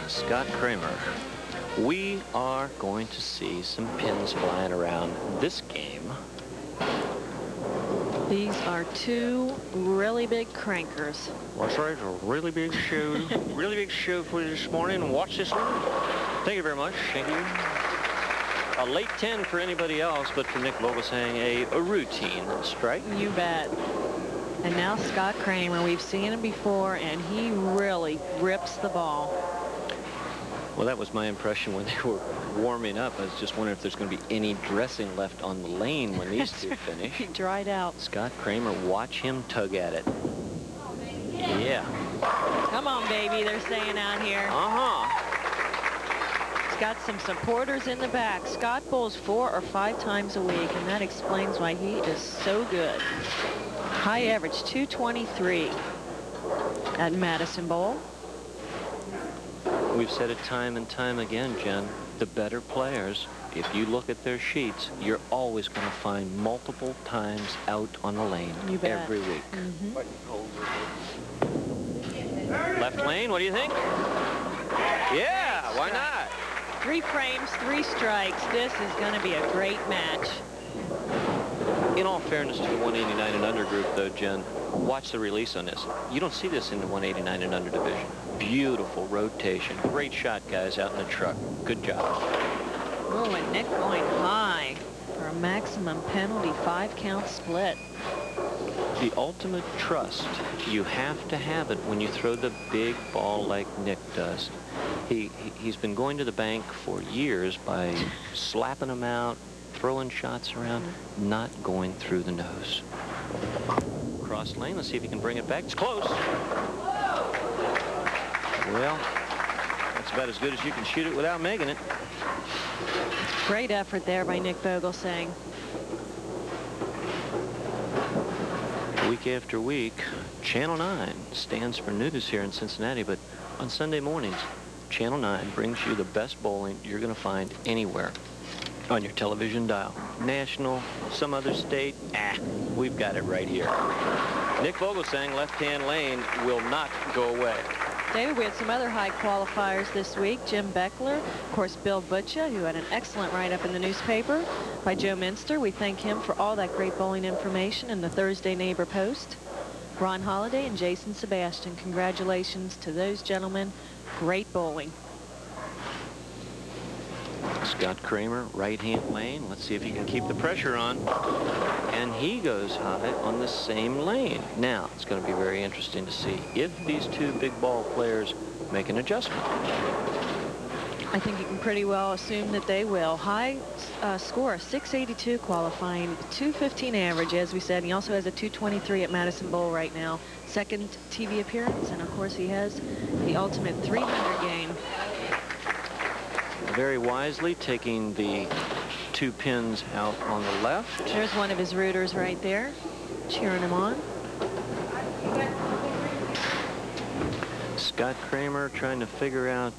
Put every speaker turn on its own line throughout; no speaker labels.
Scott Kramer. We are going to see some pins flying around this game.
These are two really big crankers.
That's right, a really big show. Really big show for you this morning. Watch this one. Thank you very much. Thank you. A late 10 for anybody else, but for Nick Vogelgesang, a routine strike.
You bet. And now Scott Kramer, we've seen him before, and he really rips the ball.
Well, that was my impression when they were warming up. I was just wondering if there's going to be any dressing left on the lane when these two finish.
He dried out.
Scott Kramer, watch him tug at it. Yeah.
Come on, baby, they're saying out here. He's got some supporters in the back. Scott bowls 4 or 5 times a week, and that explains why he is so good. High average 223 at Madison Bowl.
We've said it time and time again, Jen, the better players, if you look at their sheets, you're always going to find multiple times out on the lane every week. Left lane, what do you think? Yeah, why not?
3 frames, 3 strikes. This is going to be a great match.
In all fairness to the 189 and under group, though, Jen, watch the release on this. You don't see this in the 189 and under division. Beautiful rotation. Great shot, guys, out in the truck. Good job.
Oh, and Nick going high for a maximum penalty 5-count split.
The ultimate trust, you have to have it when you throw the big ball like Nick does. He's been going to the bank for years by slapping them out, throwing shots around, not going through the nose. Cross lane, let's see if he can bring it back. It's close. Well, that's about as good as you can shoot it without making it.
Great effort there by Nick Vogelgesang.
Week after week, Channel 9 stands for news here in Cincinnati, but on Sunday mornings, Channel 9 brings you the best bowling you're going to find anywhere on your television dial. National, some other state, we've got it right here. Nick Vogelgesang, left-hand lane, will not go away.
David, we had some other high qualifiers this week. Jim Beckler, of course, Bill Butcha, who had an excellent write-up in the newspaper by Joe Minster. We thank him for all that great bowling information in the Thursday Neighbor Post. Ron Holiday and Jason Sebastian, congratulations to those gentlemen. Great bowling.
Scott Kramer, right-hand lane. Let's see if he can keep the pressure on. And he goes high on the same lane. Now, it's going to be very interesting to see if these two big ball players make an adjustment.
I think you can pretty well assume that they will. High score, 682 qualifying, 215 average, as we said. He also has a 223 at Madison Bowl right now. Second TV appearance, and of course he has the ultimate 300 game.
Very wisely taking the 2 pins out on the left.
There's one of his rooters right there, cheering him on.
Scott Kramer trying to figure out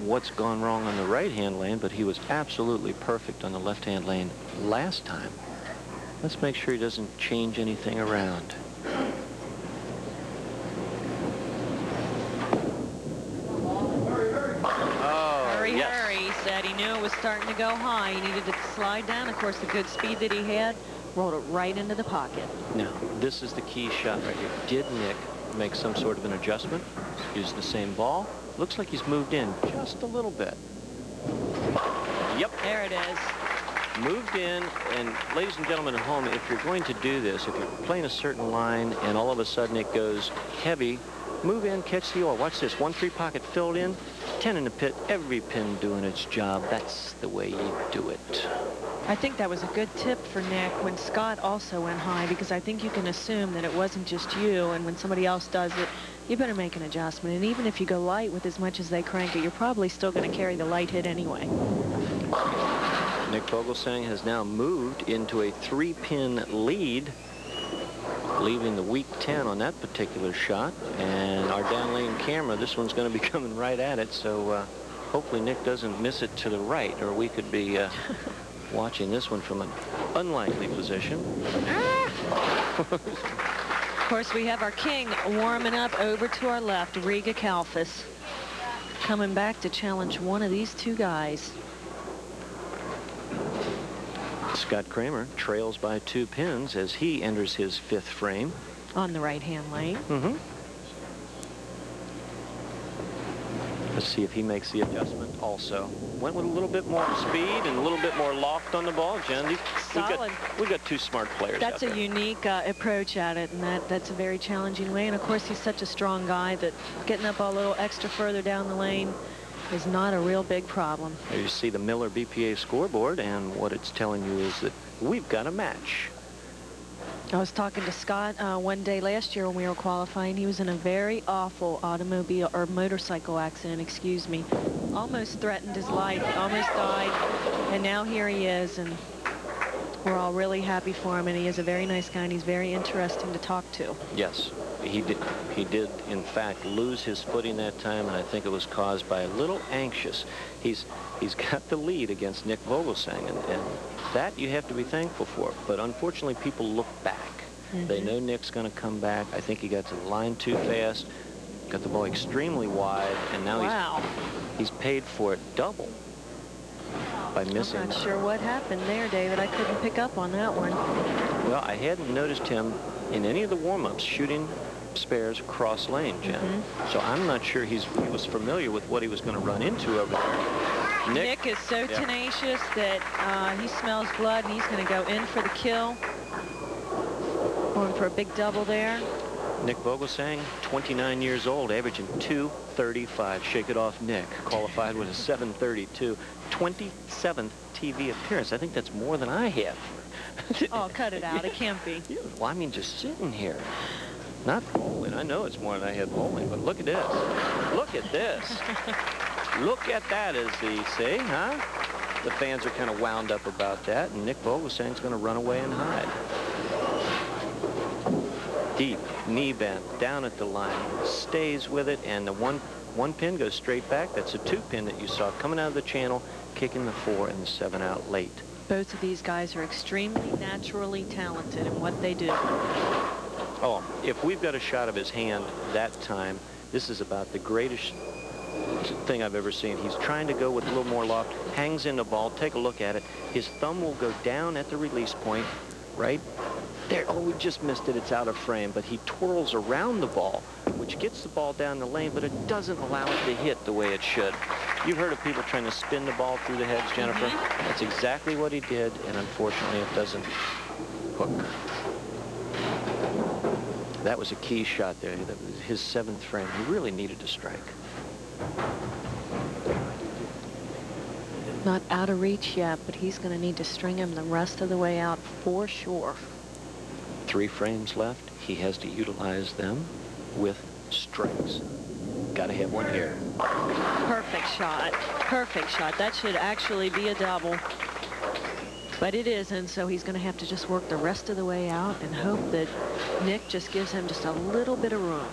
what's gone wrong on the right-hand lane, but he was absolutely perfect on the left-hand lane last time. Let's make sure he doesn't change anything around.
He knew it was starting to go high. He needed to slide down. Of course, the good speed that he had rolled it right into the pocket.
Now, this is the key shot right here. Did Nick make some sort of an adjustment? Use the same ball? Looks like he's moved in just a little bit. Yep.
There it is.
Moved in, and ladies and gentlemen at home, if you're going to do this, if you're playing a certain line and all of a sudden it goes heavy, move in, catch the oar. Watch this. 1-3 pocket filled in. 10 in the pit, every pin doing its job. That's the way you do it.
I think that was a good tip for Nick when Scott also went high, because I think you can assume that it wasn't just you, and when somebody else does it, you better make an adjustment. And even if you go light with as much as they crank it, you're probably still going to carry the light hit anyway.
Nick Vogelgesang has now moved into a 3-pin lead, leaving the weak 10 on that particular shot. And our down lane camera, this one's going to be coming right at it, so hopefully Nick doesn't miss it to the right, or we could be watching this one from an unlikely position.
Of course, we have our king warming up over to our left, Riga Kalfas. coming back to challenge one of these two guys.
Scott Kramer trails by 2 pins as he enters his 5th frame.
On the right-hand lane.
Let's see if he makes the adjustment also. Went with a little bit more speed and a little bit more loft on the ball, Jen.
Solid.
We got 2 smart players
That's
out
a
there.
unique approach at it, and that's a very challenging way. And of course, he's such a strong guy that getting up a little extra further down the lane is not a real big problem.
There you see the Miller BPA scoreboard, and what it's telling you is that we've got a match.
I was talking to Scott one day last year when we were qualifying. He was in a very awful automobile or motorcycle accident, excuse me. Almost threatened his life, almost died, and now here he is, and we're all really happy for him, and he is a very nice guy, and he's very interesting to talk to.
Yes, he did in fact lose his footing that time, and I think it was caused by a little anxious. He's got the lead against Nick Vogelgesang, and that you have to be thankful for. But unfortunately, people look back. They know Nick's going to come back. I think he got to the line too fast, got the ball extremely wide, and now he's paid for it double by missing.
I'm not sure what happened there, David. I couldn't pick up on that one.
Well, I hadn't noticed him in any of the warm-ups shooting spares across lane, Jen. So I'm not sure he was familiar with what he was going to run into over there.
Nick is so tenacious that he smells blood, and he's going to go in for the kill. Going for a big double there.
Nick Vogelgesang, 29 years old, averaging 2:35. Shake it off, Nick. Qualified with a 7:32. 27th TV appearance. I think that's more than I have.
Oh, cut it out. It can't be.
Well, I mean, just sitting here. Not bowling. I know it's more than I had bowling, but look at this. Look at this. Look at that, as they say, huh? The fans are kind of wound up about that, and Nick Vogelgesang's going to run away and hide. Deep, knee bent, down at the line, stays with it, and the one pin goes straight back. That's a 2 pin that you saw coming out of the channel, kicking the 4 and the 7 out late.
Both of these guys are extremely naturally talented in what they do.
Oh, if we've got a shot of his hand that time, this is about the greatest thing I've ever seen. He's trying to go with a little more loft, hangs in the ball. Take a look at it. His thumb will go down at the release point, right there. Oh, we just missed it. It's out of frame, but he twirls around the ball, which gets the ball down the lane, but it doesn't allow it to hit the way it should. You've heard of people trying to spin the ball through the heads, Jennifer. That's exactly what he did, and unfortunately it doesn't hook. That was a key shot there. That was his 7th frame. He really needed to strike.
Not out of reach yet, but he's going to need to string him the rest of the way out for sure.
3 frames left. He has to utilize them with strikes. Got to have one here.
Perfect shot. Perfect shot. That should actually be a double. But it isn't, so he's going to have to just work the rest of the way out and hope that Nick just gives him just a little bit of room.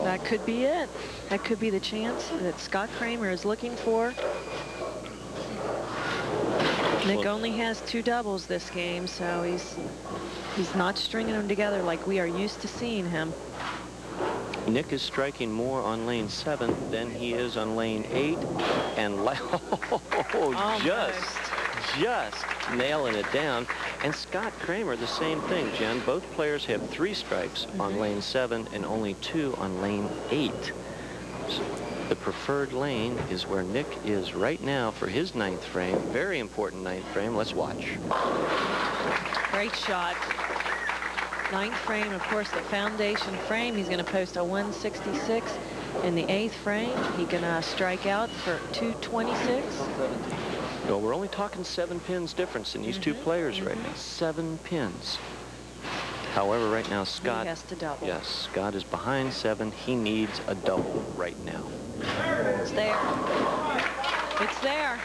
That could be it. That could be the chance that Scott Kramer is looking for. Nick only has 2 doubles this game, so he's not stringing them together like we are used to seeing him.
Nick is striking more on lane 7 than he is on lane 8, and just nailing it down. And Scott Kramer, the same thing, Jen. Both players have 3 strikes on lane 7 and only 2 on lane 8. So the preferred lane is where Nick is right now for his 9th frame. Very important 9th frame. Let's watch.
Great shot. 9th frame, of course, the foundation frame. He's going to post a 166. In the 8th frame, he can strike out for 226.
Well, we're only talking 7 pins difference in these 2 players right now. 7 pins. However, right now, Scott...
He has to double.
Yes, Scott is behind 7. He needs a double right now.
It's there. It's there.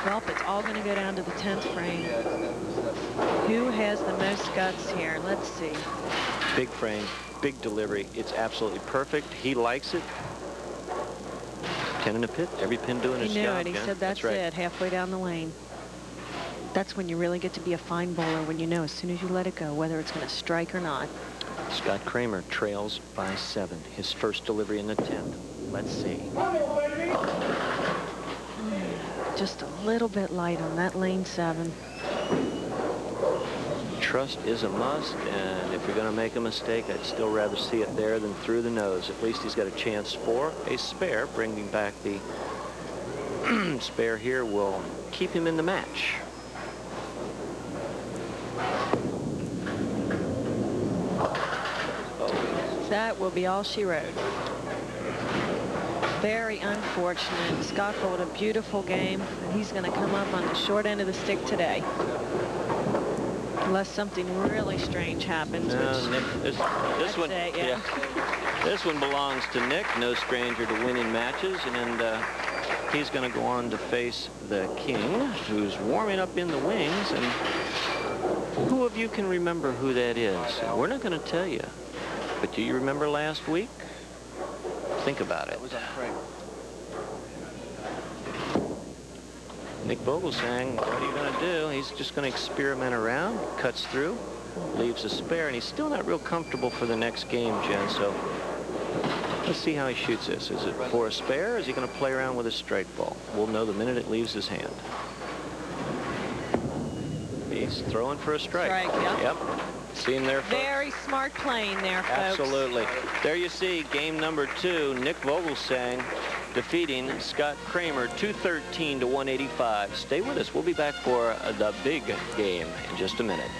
Well, it's all going to go down to the 10th frame. Who has the most guts here? Let's see.
Big frame, big delivery. It's absolutely perfect. He likes it. 10 in the pit. Every pin doing its job.
He knew it. He said that's
right.
it. Halfway down the lane. That's when you really get to be a fine bowler, when you know as soon as you let it go whether it's going to strike or not.
Scott Kramer trails by 7. His first delivery in the 10th. Let's see.
Just a little bit light on that lane 7.
Trust is a must, and if you're going to make a mistake, I'd still rather see it there than through the nose. At least he's got a chance for a spare. Bringing back the spare here will keep him in the match.
That will be all she wrote. Very unfortunate. Scott bowled a beautiful game, and he's going to come up on the short end of the stick today. Unless something really strange happens.
No, Nick, this one, this one belongs to Nick, no stranger to winning matches, and he's going to go on to face the King, who's warming up in the wings. And who of you can remember who that is? We're not going to tell you. But do you remember last week? Think about it. Nick Vogelgesang, what are you going to do? He's just going to experiment around, cuts through, leaves a spare, and he's still not real comfortable for the next game, Jen. So let's see how he shoots this. Is it for a spare, or is he going to play around with a strike ball? We'll know the minute it leaves his hand. He's throwing for a strike. Yep. See him there, folks?
Very smart playing there, folks.
Absolutely. There you see game number 2. Nick Vogelgesang defeating Scott Kramer 213 to 185. Stay with us. We'll be back for the big game in just a minute.